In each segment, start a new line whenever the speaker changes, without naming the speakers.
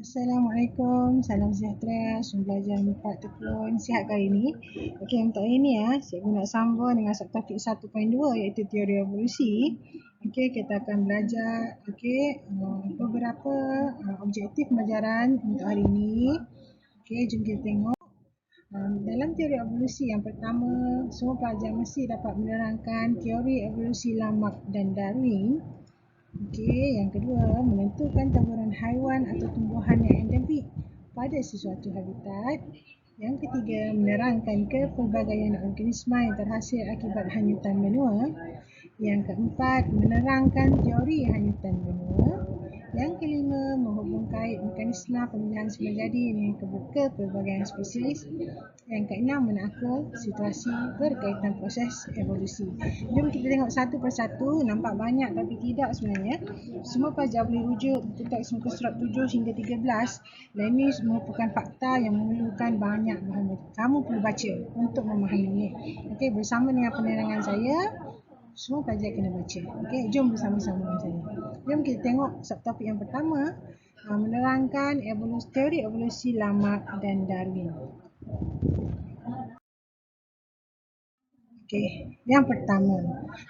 Assalamualaikum, salam sejahtera, semua pelajar 4 tekun sihat kali ini. Okey, untuk hari ni cikgu nak sambung dengan subtopik 1.2 iaitu teori evolusi. Okey, kita akan belajar beberapa objektif pembelajaran untuk hari ini. Okey, jom kita tengok. Dalam teori evolusi yang pertama, semua pelajar mesti dapat menerangkan teori evolusi Lamarck dan Darwin. Okey, yang kedua, menentukan taburan haiwan atau tumbuhan yang endemik pada sesuatu habitat. Yang ketiga, menerangkan kepelbagaian organisma yang terhasil akibat hanyutan benua. Yang keempat, menerangkan teori hanyutan benua. Yang kelima, menghubungkan mekanisme pemilihan semula jadi dengan kepelbagaian spesies. Yang keenam, menakal situasi berkaitan proses evolusi. Jom kita tengok satu persatu. Nampak banyak tapi tidak sebenarnya. Semua pelajar boleh rujuk buku teks muka surat 7 hingga 13. Dan ini merupakan fakta yang memerlukan banyak bahan kamu perlu baca untuk memahaminya. Okey, bersama dengan penerangan saya, semua pelajar kena baca. Okey, jom bersama-sama dengan saya. Jom kita tengok subtopik yang pertama, menerangkan teori evolusi Lamarck dan Darwin. Okey, yang pertama.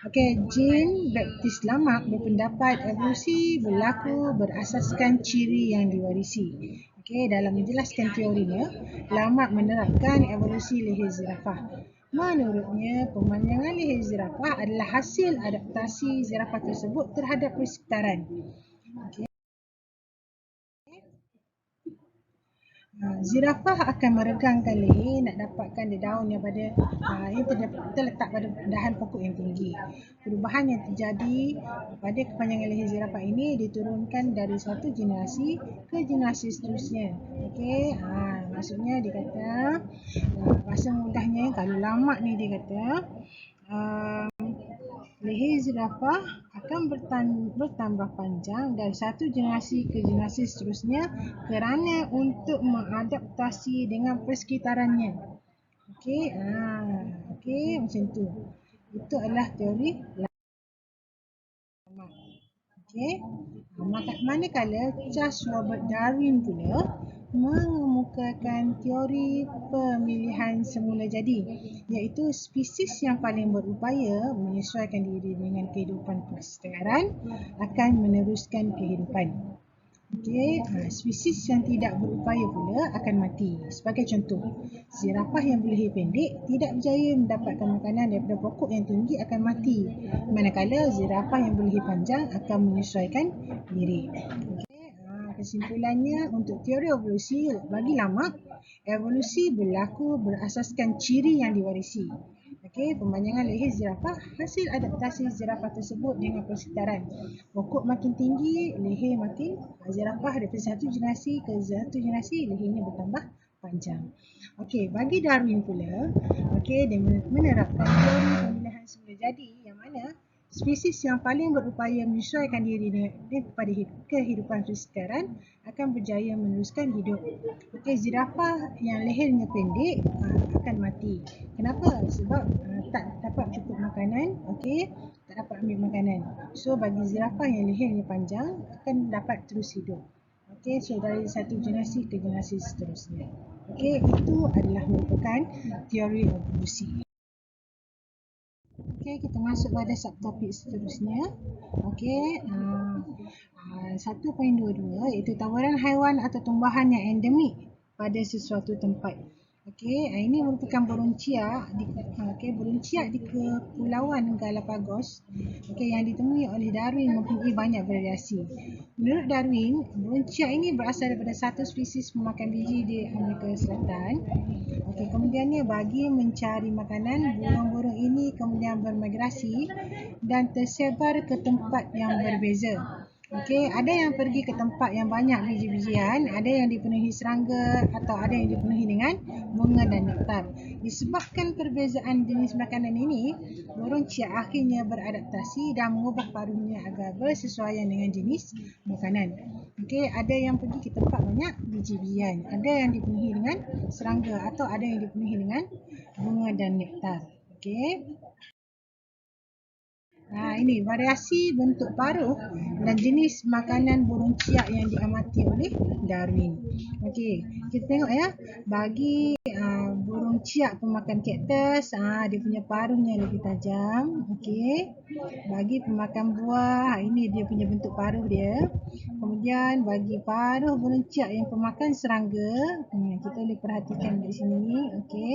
Okey, Jean-Baptiste Lamarck berpendapat evolusi berlaku berasaskan ciri yang diwarisi. Okey, dalam menjelaskan teorinya, Lamarck menerapkan evolusi leher zirafah. Menurutnya, pemanjangan leher zirafah adalah hasil adaptasi zirafah tersebut terhadap persekitaran. Okey. Zirafah akan meregangkan leher nak dapatkan daun yang terletak pada dahan pokok yang tinggi. Perubahan yang terjadi pada kepanjangan leher zirafah ini diturunkan dari satu generasi ke generasi seterusnya. Okey, maksudnya dia kata bahasa mudahnya kalau Lamarck ni dia kata leher zirafah akan bertambah panjang dari satu generasi ke generasi seterusnya kerana untuk mengadaptasi dengan persekitarannya. Okey, okey macam tu. Itu adalah teori Lamarck. Okey. Manakala Charles Robert Darwin pula mengemukakan teori pemilihan semula jadi, iaitu spesies yang paling berupaya menyesuaikan diri dengan kehidupan persekitaran akan meneruskan kehidupan. Okey, spesies yang tidak berupaya pula akan mati. Sebagai contoh, zirafah yang berleher pendek tidak berjaya mendapatkan makanan daripada pokok yang tinggi akan mati, manakala zirafah yang berleher panjang akan menyesuaikan diri. Okey, kesimpulannya untuk teori evolusi bagi Lamarck, evolusi berlaku berasaskan ciri yang diwarisi. Okey, pemanjangan leher zirafah hasil adaptasi zirafah tersebut dengan persekitaran. Pokok makin tinggi, leher makin zirafah daripada satu generasi ke satu generasi, lehernya bertambah panjang. Okey, bagi Darwin pula, okey, dia menerapkan teori pemilihan semula jadi yang mana spesies yang paling berupaya menyesuaikan diri kepada kehidupan persekitaran akan berjaya meneruskan hidup. Okey, zirafah yang lehernya pendek akan mati. Kenapa? Sebab tak dapat cukup makanan, okey, tak dapat ambil makanan. So bagi zirafah yang lehernya panjang akan dapat terus hidup. Okey, so dari satu generasi ke generasi seterusnya. Okey, itu adalah merupakan teori evolusi. Okey, kita masuk pada subtopik seterusnya. Okey, 1.22 iaitu taburan haiwan atau tumbuhan yang endemik pada sesuatu tempat. Okey, ini merupakan burung ciak di Kepulauan Galapagos. Okey, yang ditemui oleh Darwin mempunyai banyak variasi. Menurut Darwin, burung ciak ini berasal daripada satu spesies pemakan biji di Amerika Selatan. Okey, kemudiannya bagi mencari makanan, burung-burung ini kemudian bermigrasi dan tersebar ke tempat yang berbeza. Okey, ada yang pergi ke tempat yang banyak biji-bijian, ada yang dipenuhi serangga atau ada yang dipenuhi dengan bunga dan nektar. Disebabkan perbezaan jenis makanan ini, burung ciak akhirnya beradaptasi dan mengubah paruhnya agar bersesuaian dengan jenis makanan. Okey, ada yang pergi ke tempat banyak biji-bijian, ada yang dipenuhi dengan serangga atau ada yang dipenuhi dengan bunga dan nektar. Okey. Ini variasi bentuk paruh dan jenis makanan burung ciak yang diamati oleh Darwin. Okey, kita tengok ya. Bagi burung ciak pemakan kaktus, dia punya paruhnya lebih tajam. Okey. Bagi pemakan buah, ini dia punya bentuk paruh dia. Kemudian bagi paruh burung ciak yang pemakan serangga, kita boleh perhatikan di sini. Okey.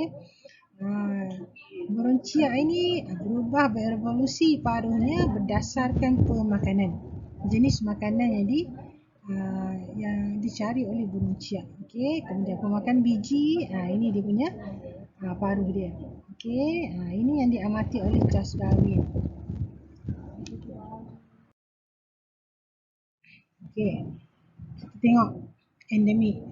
Burung ciak ini berubah berevolusi paruhnya berdasarkan pemakanan. Jenis makanan yang dicari oleh burung ciak. Okey, kemudian pemakan biji, ini dia punya paruh dia. Okey, ini yang diamati oleh Charles Darwin. Okey, kita tengok endemik.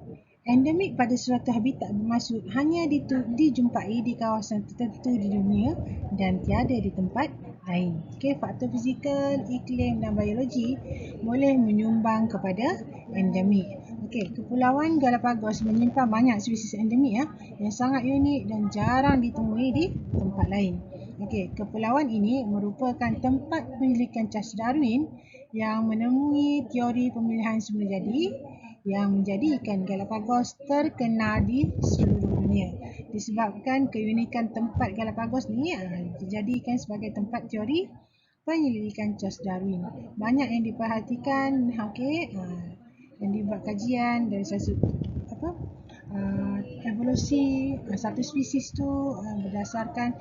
Endemik pada suatu habitat bermaksud hanya dijumpai di kawasan tertentu di dunia dan tiada di tempat lain. Okey, faktor fizikal, iklim dan biologi boleh menyumbang kepada endemik. Okey, Kepulauan Galapagos menyimpan banyak spesies endemik yang sangat unik dan jarang ditemui di tempat lain. Okey, kepulauan ini merupakan tempat penyelidikan Charles Darwin yang menemui teori pemilihan semula jadi yang menjadikan Galapagos terkenal di seluruh dunia. Disebabkan keunikan tempat Galapagos ni dijadikan sebagai tempat teori penyelidikan Charles Darwin. Banyak yang diperhatikan, yang dibuat kajian dari evolusi satu spesies tu berdasarkan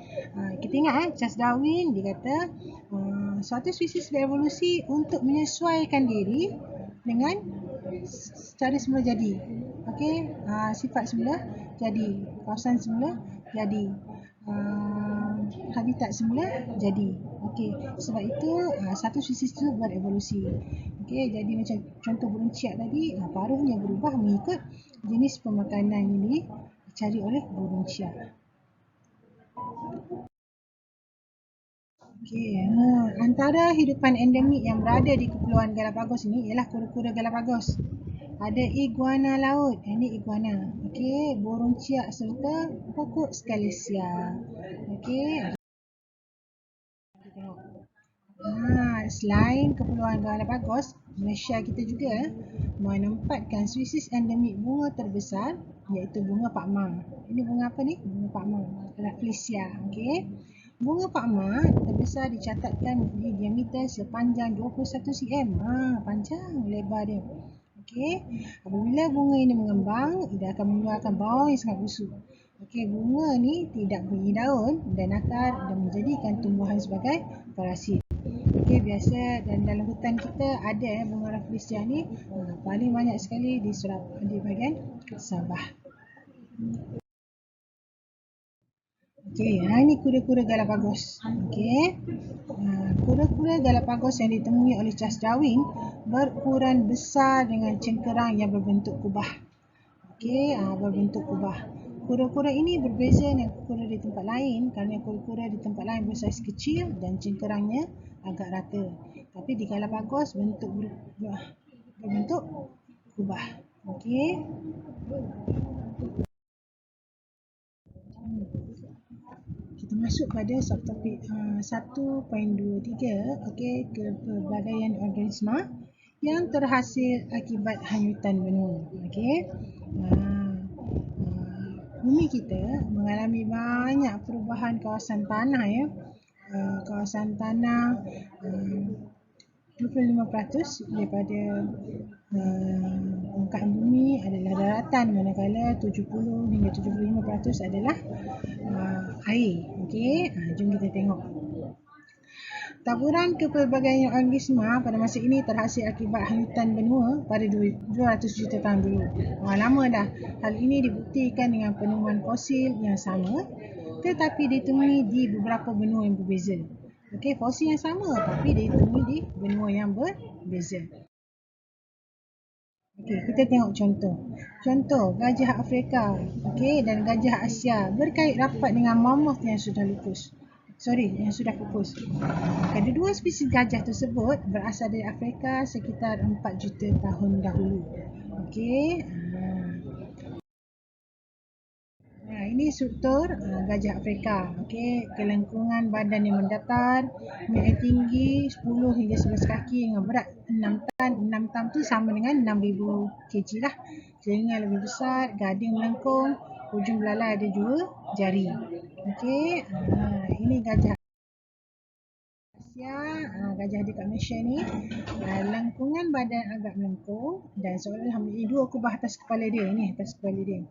kita ingat Charles Darwin dia kata suatu spesies berevolusi untuk menyesuaikan diri dengan secara semula jadi. Okey, sifat semula jadi, kawasan semula jadi, habitat semula jadi. Okey, sebab itu satu spesies itu berevolusi. Okey, jadi macam contoh burung ciak tadi, paruhnya berubah mengikut jenis pemakanan ini dicari oleh burung ciak. Okey, antara hidupan endemik yang berada di Kepulauan Galapagos ini ialah kura-kura Galapagos. Ada iguana laut, ini iguana. Okey, burung ciak serta pokok skalesia. Okey, kita tengok. Selain Kepulauan Galapagos, Malaysia kita juga menempatkan spesies endemik bunga terbesar iaitu bunga pakma. Ini bunga apa ni? Bunga pakma, Rafflesia. Okey. Bunga pakma terbesar dicatatkan di diameter sepanjang 21 cm. Panjang lebar dia. Okey. Apabila bunga ini mengembang, ia akan mengeluarkan bau yang sangat busuk. Okey, bunga ni tidak punya daun dan akar dan menjadikan tumbuhan sebagai parasit. Okey, biasa dan dalam hutan kita ada bunga Rafflesia ni paling banyak sekali di bahagian Sabah. Okey, ini kura-kura Galapagos. Okey. Kura-kura Galapagos yang ditemui oleh Charles Darwin berukuran besar dengan cengkerang yang berbentuk kubah. Okey, berbentuk kubah. Kura-kura ini berbeza dengan kura di tempat lain kerana kura-kura di tempat lain bersaiz kecil dan cengkerangnya agak rata. Tapi di Galapagos berbentuk kubah. Okey. Kita masuk pada subtopik 1.23, okey, kepelbagaian organisma yang terhasil akibat hanyutan benua. Okey. Bumi kita mengalami banyak perubahan kawasan tanah ya. Kawasan tanah 25% daripada permukaan bumi adalah daratan, manakala 70 hingga 75% adalah air. Okey, jom kita tengok. Taburan kepelbagaian organisma pada masa ini terhasil akibat hanyutan benua pada 200 juta tahun dulu. Lama dah. Hal ini dibuktikan dengan penemuan fosil yang sama tetapi ditemui di beberapa benua yang berbeza. Okey, fosil yang sama tapi ditemui di benua yang berbeza. Okey, kita tengok contoh. Contoh gajah Afrika, okey, dan gajah Asia berkait rapat dengan mammoth yang sudah pupus. Kedua spesies gajah tersebut berasal dari Afrika sekitar 4 juta tahun dahulu. Okey. Ini struktur gajah Afrika. Okey, kelengkungan badan yang mendatar, naik tinggi 10 hingga 11 kaki dengan berat 6 tan. 6 tan tu sama dengan 6,000 kg lah. Telinga lebih besar, gading melengkung, hujung belalai ada 2 jari. Okey, ini gajah Asia, gajah dekat Malaysia ni. Lengkungan badan agak melengkung dan seolah-olah mempunyai 2 kubah atas kepala dia ni, atas kepala dia.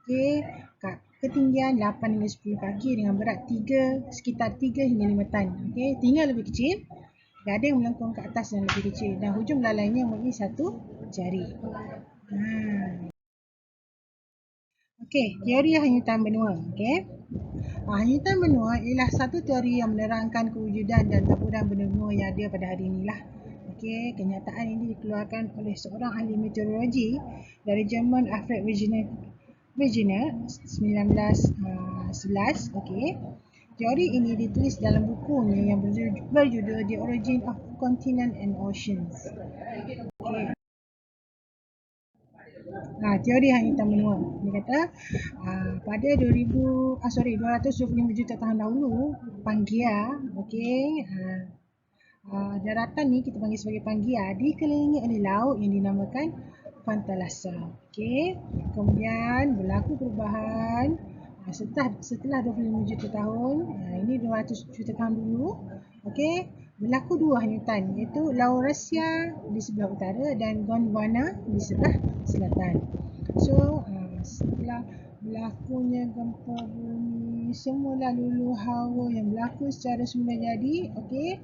Okey, ketinggian 8 hingga 10 kaki dengan berat sekitar 3 hingga 5 tan. Okey, telinga lebih kecil, gading melengkung ke atas dan lebih kecil dan hujung belalainya mempunyai 1 jari. Okey, teori hanyutan benua. Okey. Hanyutan benua ialah satu teori yang menerangkan kewujudan dan taburan benua yang ada pada hari inilah. Okey, kenyataan ini dikeluarkan oleh seorang ahli meteorologi dari Jerman, Alfred Wegener 1911. Okey. Teori ini ditulis dalam bukunya yang berjudul The Origin of Continents and Oceans. Okay. Teori hanyutan benua. Dia kata pada 225 juta tahun dahulu, Pangaea, okey, daratan ni kita panggil sebagai Pangaea, dikelilingi oleh laut yang dinamakan Panthalassa. Okey. Kemudian berlaku perubahan setelah 25 juta tahun, ini 200 juta tahun dulu. Okey, berlaku 2 hanyutan iaitu Laurasia di sebelah utara dan Gondwana di sebelah selatan. So, setelah berlakunya gempa bumi, semula lulu hawa yang berlaku secara semula jadi, okey.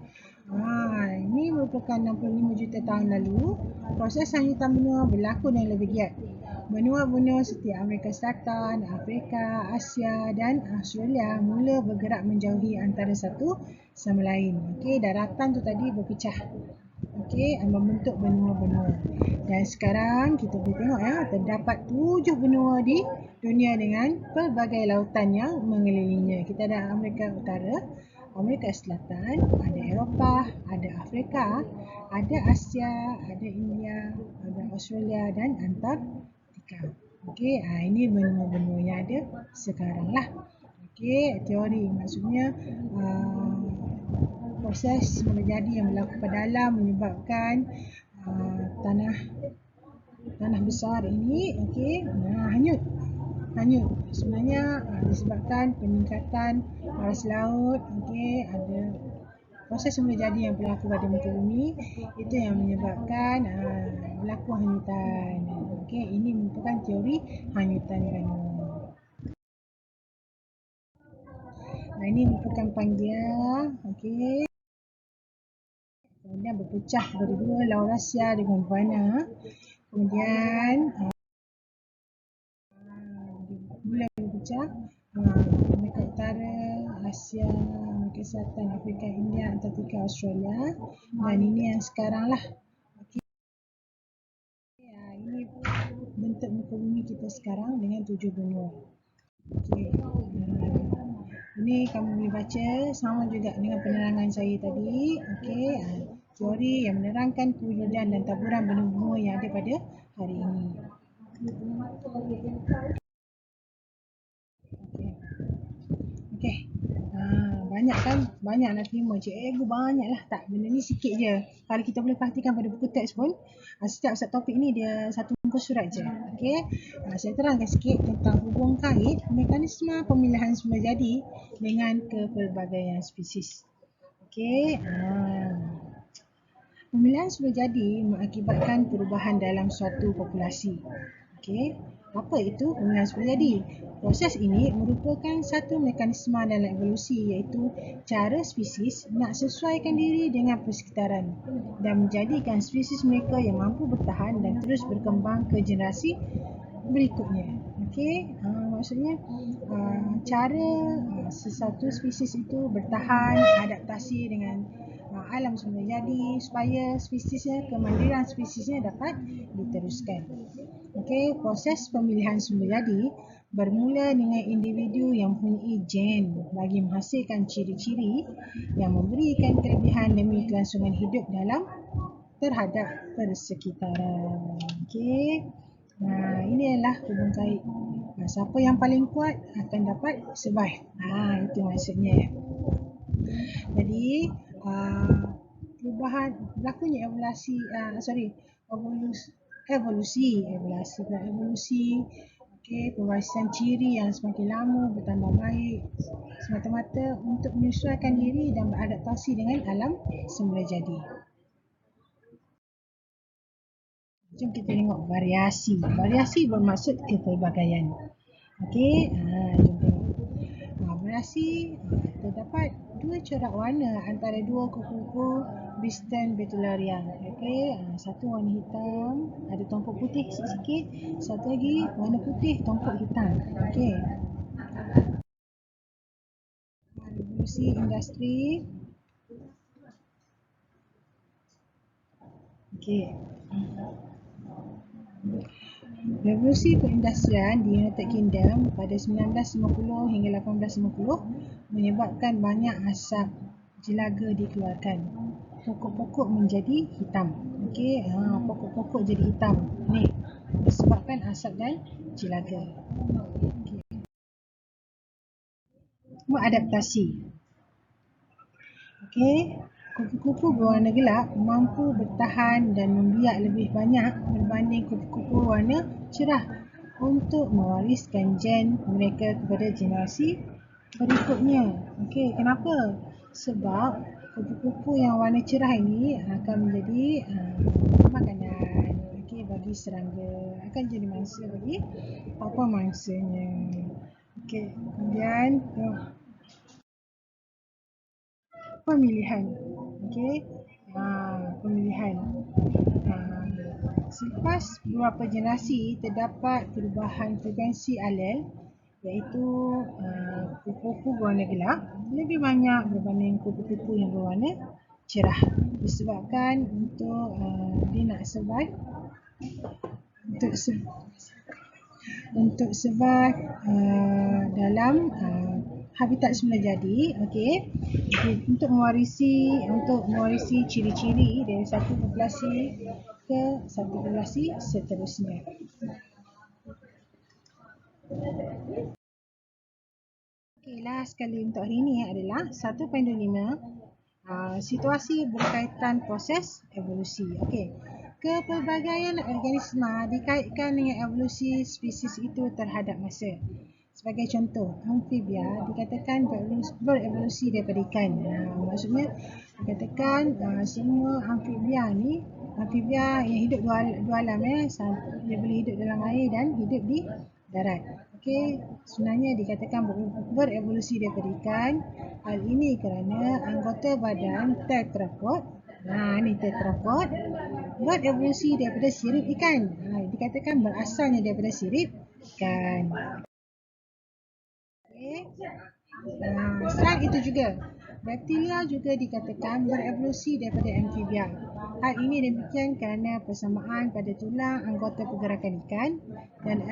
Ini merupakan 65 juta tahun lalu. Proses hanyutan benua berlaku dengan lebih giat. Benua-benua seperti Amerika Selatan, Afrika, Asia dan Australia mula bergerak menjauhi antara satu sama lain. Okey, daratan tu tadi berpecah. Okey, membentuk benua-benua. Dan sekarang kita boleh tengok terdapat 7 benua di dunia dengan pelbagai lautan yang mengelilinginya. Kita ada Amerika Utara, Amerika Selatan, ada Eropah, ada Afrika, ada Asia, ada India, ada Australia dan Antartika. Okey, ini benua-benua yang ada sekarang lah. Okey, teori maksudnya proses semula jadi yang berlaku pada alam menyebabkan tanah besar ini hanyut. Sebenarnya disebabkan peningkatan paras laut. Okey, ada proses semula jadi yang berlaku pada muka bumi itu yang menyebabkan berlaku hanyutan. Okey, ini merupakan teori hanyutan benua. Ini merupakan Pangaea. Okey. Kemudian berpecah kepada 2, Laurasia dengan Gondwana. Kemudian mula berpecah Amerika Utara, Asia, Amerika Selatan, Afrika, India, Antartika, Australia. Dan ini yang sekarang lah. Okay. Ini bentuk muka bumi kita sekarang dengan 7 benua. Okay. Ini kamu boleh baca sama juga dengan penerangan saya tadi. Okey, teori yang menerangkan kewujudan dan taburan benua-benua yang ada pada hari ini. Okey. Banyak kan? Banyak nak terima. Cikgu banyak lah. Tak, benda ni sikit je. Kalau kita boleh perhatikan pada buku teks pun, setiap topik ni dia satu muka surat je. Okey. Saya terangkan sikit tentang hubung kait mekanisme pemilihan semula jadi dengan kepelbagaian spesies. Okey. Pemilihan semula jadi mengakibatkan perubahan dalam suatu populasi. Okey. Apa itu pemilihan semula jadi? Proses ini merupakan satu mekanisme dalam evolusi iaitu cara spesies nak sesuaikan diri dengan persekitaran dan menjadikan spesies mereka yang mampu bertahan dan terus berkembang ke generasi berikutnya. Okey, maksudnya cara sesuatu spesies itu bertahan, adaptasi dengan alam semula jadi supaya spesiesnya, kemandirian spesiesnya dapat diteruskan. Okey, proses pemilihan semula jadi bermula dengan individu yang mempunyai gen bagi menghasilkan ciri-ciri yang memberikan kelebihan demi kelangsungan hidup dalam terhadap persekitaran. Okey. Ini adalah hubung kait. Siapa yang paling kuat akan dapat survive. Itu maksudnya. Jadi perubahan berlakunya evolusi. Okey, pewarisan ciri yang semakin lama bertambah baik semata-mata untuk menyesuaikan diri dan beradaptasi dengan alam semula jadi. Jom kita tengok variasi. Variasi bermaksud kepelbagaian. Okey, jom tengok. Variasi terdapat dua corak warna antara dua kupu-kupu Biston betullaria. Okey, satu warna hitam, ada tompok putih sikit-sikit, satu lagi warna putih, tompok hitam. Okey. Revolusi industri. Okey. Revolusi perindustrian di United Kingdom pada 1950 hingga 1850 menyebabkan banyak asap jelaga dikeluarkan. Pokok-pokok menjadi hitam. Okey, pokok-pokok jadi hitam. Ni disebabkan asap dan jelaga. Okay. Mengadaptasi. Okey, kupu-kupu berwarna gelap mampu bertahan dan membiak lebih banyak berbanding kupu-kupu warna cerah untuk mewariskan gen mereka kepada generasi berikutnya. Okey, kenapa? Sebab kupu-kupu yang warna cerah ini akan menjadi makanan, okey, bagi serangga, akan jadi mangsa bagi apa mangsanya. Okey, kemudian pemilihan. Okey. Pemilihan. Selepas beberapa generasi terdapat perubahan frekuensi alel iaitu kupu-kupu berwarna gelap lebih banyak berbanding kupu-kupu yang berwarna cerah disebabkan untuk dia nak survive untuk survive dalam habitat semula jadi, okey, untuk mewarisi ciri-ciri dari satu populasi ke satu populasi seterusnya. Okey, last sekali untuk hari ini adalah 1.25 situasi berkaitan proses evolusi. Okey. Kepelbagaian organisma dikaitkan dengan evolusi spesies itu terhadap masa. Sebagai contoh, amfibia dikatakan berevolusi daripada ikan. Maksudnya dikatakan semua amfibia yang hidup dua alam, dia boleh hidup dalam air dan hidup di darat. Okey, sebenarnya dikatakan berevolusi daripada ikan. Hal ini kerana anggota badan tetrapod, ni tetrapod, berevolusi daripada sirip ikan. Dikatakan berasalnya daripada sirip ikan. Okey. Selain itu juga, reptilia juga dikatakan berevolusi daripada amfibia. Hal ini demikian kerana persamaan pada tulang anggota pergerakan ikan dan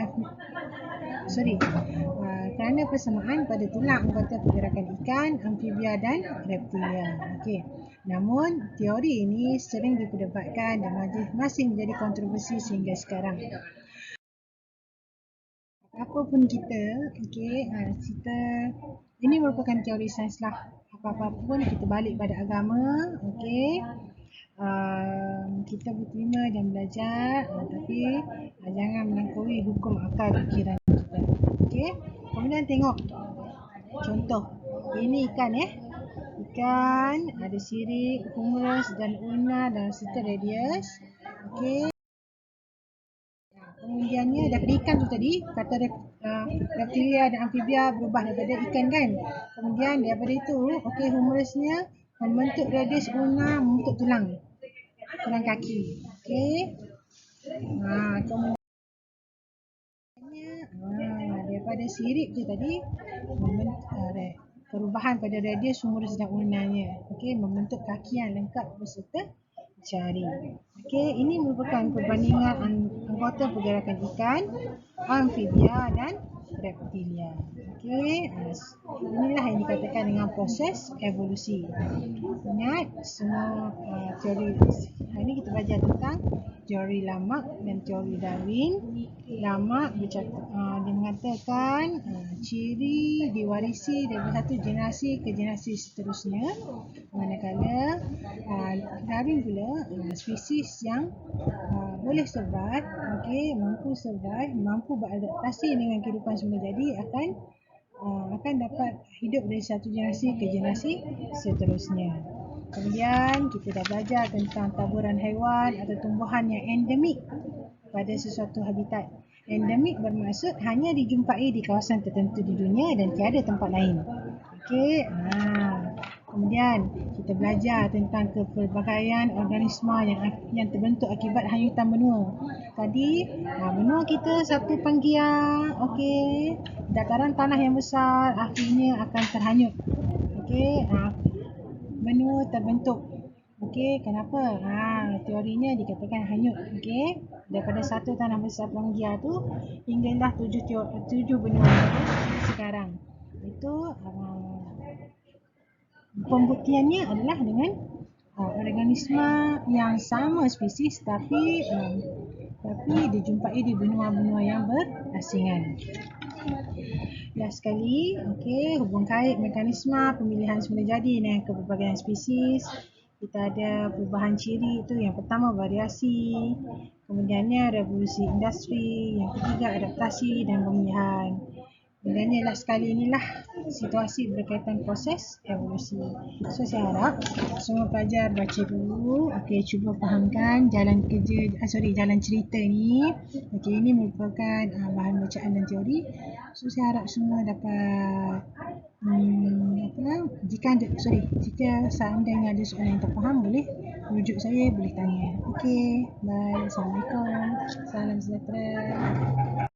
kerana persamaan pada tulang anggota pergerakan ikan, amfibia dan reptilia. Okey. Namun, teori ini sering diperdebatkan dan masih menjadi kontroversi sehingga sekarang. Apapun kita, ini merupakan teori sains lah. Apa-apa pun kita balik pada agama, okey. Kita berterima dan belajar, tapi jangan melangkaui hukum akal fikiran kita. Okey. Kemudian tengok contoh. Ini ikan Ikan ada sirip, humerus dan ulna dan serta radius. Okey. Kemudiannya daripada ikan tu tadi, kata reptilia dan amfibia berubah daripada ikan kan. Kemudian daripada itu, humerusnya membentuk radius ulna membentuk tulang kaki. Okey. Kemudian daripada sirip tu tadi perubahan pada radius humerus dan ulnanya. Okey, membentuk kaki yang lengkap beserta jari. Okey, ini merupakan perbandingan anggota pergerakan ikan, amfibia dan reptilia. Okey, inilah yang dikatakan dengan proses evolusi. Ingat semua teori. Hari ini kita belajar tentang teori Lamarck dan teori Darwin. Lamarck dia mengatakan ciri diwarisi dari satu generasi ke generasi seterusnya. Manakala Darwin pula spesies yang boleh survive, mampu survive, mampu beradaptasi dengan kehidupan semula jadi akan dapat hidup dari satu generasi ke generasi seterusnya. Kemudian kita dah belajar tentang taburan haiwan atau tumbuhan yang endemik pada sesuatu habitat. Endemik bermaksud hanya dijumpai di kawasan tertentu di dunia dan tiada tempat lain. Kemudian kita belajar tentang kepelbagaian organisma yang terbentuk akibat hanyutan benua. Tadi benua kita satu panggian, dataran tanah yang besar akhirnya akan terhanyut. Benua terbentuk. Kenapa? Teorinya dikatakan hanyut. Daripada satu tanah besar Pangaea tu hinggalah tujuh benua sekarang. Itu pembuktiannya adalah dengan organisma yang sama spesies tapi dijumpai di benua-benua yang berasingan. Last sekali, hubung kait mekanisme pemilihan semula jadi dengan kepelbagaian spesies. Kita ada perubahan ciri itu, yang pertama variasi, kemudiannya revolusi industri, yang ketiga adaptasi dan pemilihan. Kemudiannya last sekali inilah situasi berkaitan proses evolusi. So saya harap semua pelajar baca dulu, cuba fahamkan jalan cerita ni. Ini merupakan bahan bacaan dan teori. So saya harap semua dapat jika seandainya ada soalan yang tak faham, boleh rujuk saya, boleh tanya. Bye. Assalamualaikum. Salam sejahtera.